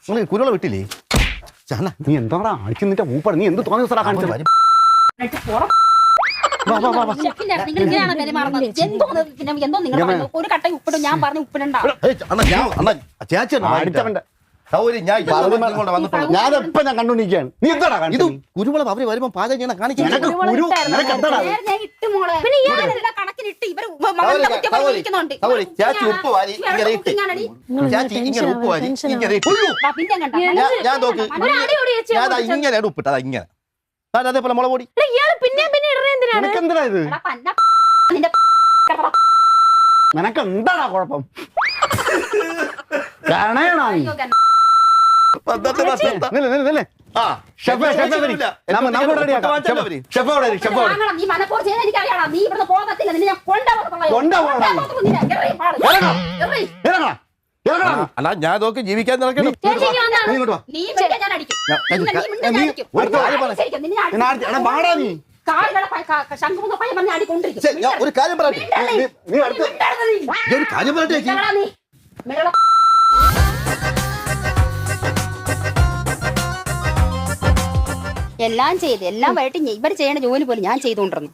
നിങ്ങൾ കുരുള വിട്ടില്ലേ ചാന നീ എന്താടാ അടിക്കുന്നിട്ട് മൂപ്പാട് നീ എന്ത് തോന്നിയ സാറാ കാണിച്ചത് ഒരു കട്ട ഉപ്പിടും ഞാൻ പറഞ്ഞു ഉപ്പിടണ്ട ചേച്ചി അടിച്ചവന്റെ വന്നിട്ടുണ്ട് ഞാനെപ്പ ഞാൻ കണ്ടുകൊണ്ടിരിക്കുകയാണ് നീ എന്താടാ ഇത് കാണിച്ചത് കുരുമുളക് അവര് വരുമ്പോ പാചകം ചെയ്യണം കാണിക്കാൻ കണക്കിനിട്ട് ഇവര് ചേച്ചി ഉപ്പ് വാരി ഇങ്ങനെ ഇട്ട് ചേച്ചി ഇങ്ങനെ ഉപ്പ് വാരി ഇങ്ങനെ ഇട്ട് ഞാൻ നോക്ക് ഞാൻ ഇങ്ങനെ ഉപ്പിട്ടതാ ഇങ്ങനെ അതേപോലെ മുളക് പൊടി നിനക്കെന്തിനാ ഇത് നിനക്ക് എന്താടാ കുഴപ്പം കാണേണോ അല്ല ഞാൻ നോക്കി ജീവിക്കാൻ നടക്കണം ഒരു കാര്യം പറയട്ടെ ഒരു കാര്യം പറയട്ടെ എല്ലാം ചെയ്ത് എല്ലാം വൈകിട്ട് ഇവർ ചെയ്യേണ്ട ജോലി പോലും ഞാൻ ചെയ്തുകൊണ്ടിരുന്നു.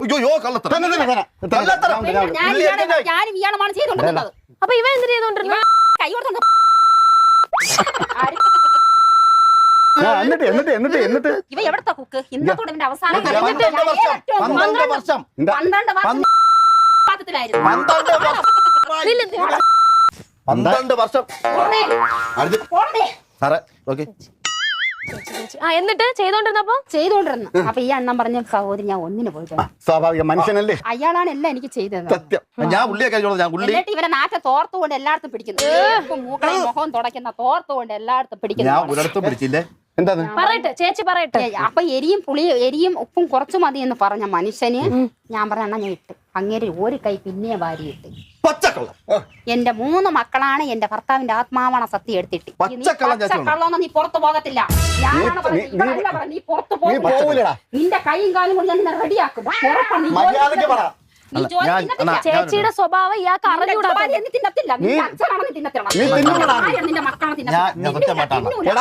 ഞാനും ഇയാളുമാണ് ചെയ്തുകൊണ്ടിരുന്നത്. അപ്പൊ ഇവ എന്ത് ചെയ്തോണ്ടിരുന്നു? കൈ കൊടുത്തോണ്ട് ഇവ എവിടത്തെ കുക്ക് ഇന്നത്തോടെ ഇവന്റെ അവസാനം 12 വർഷം സാറേ ഓക്കെ എന്നിട്ട് ചെയ്തോണ്ടിരുന്നു. അപ്പൊ ഈ അണ്ണൻ പറഞ്ഞ സഹോദരി ഞാൻ ഒന്നിന് പോയിട്ട് സ്വാഭാവിക മനുഷ്യനല്ലേ അയാളാണ് എല്ലാം എനിക്ക് ചെയ്തത്. സത്യം ഞാൻ ഉള്ളിയെ കഴിച്ചോളാം ഞാൻ ഉള്ളി എന്നിട്ട് ഇവരെ നാട്ടെ തോർത്തുകൊണ്ട് എല്ലായിടത്തും പിടിക്കുന്നു. മൂക്കളയും മുഖവും തുടയ്ക്കുന്ന തോർത്തുകൊണ്ട് എല്ലായിടത്തും ഞാൻ പിടിക്കുന്നു. ഒരിടത്തും പിടിച്ചില്ലേ എന്താണ് പറയട്ടെ ചേച്ചി പറയട്ടെ. അപ്പൊ എരിയും ഉപ്പും കുറച്ചു മതി എന്ന് പറഞ്ഞ മനുഷ്യന് ഞാൻ പറഞ്ഞ അണ്ണ ഞാൻ ഇട്ട് അങ്ങേര് ഒരു കൈ പിന്നെ വാരിയിട്ട് പച്ചക്കള്ളം എന്റെ 3 മക്കളാണ് എന്റെ ഭർത്താവിന്റെ ആത്മാവാണ് സത്യം എടുത്തിട്ട് പച്ചക്കള്ളൊന്നും നീ പുറത്തു പോകത്തില്ല. നീ പുറത്തു പോകും. നിന്റെ കൈയും കാലും കൊണ്ട് ഞാൻ നിന്നെ റെഡിയാക്കും. ചേച്ചിയുടെ സ്വഭാവം ഇയാൾക്ക് അറിഞ്ഞൂടാ. തിന്നത്തില്ല നിന്റെ അച്ഛനാണെന്ന് തിന്നത്തില്ല. നിന്റെ മക്കളാണ് തിന്നത്തില്ല.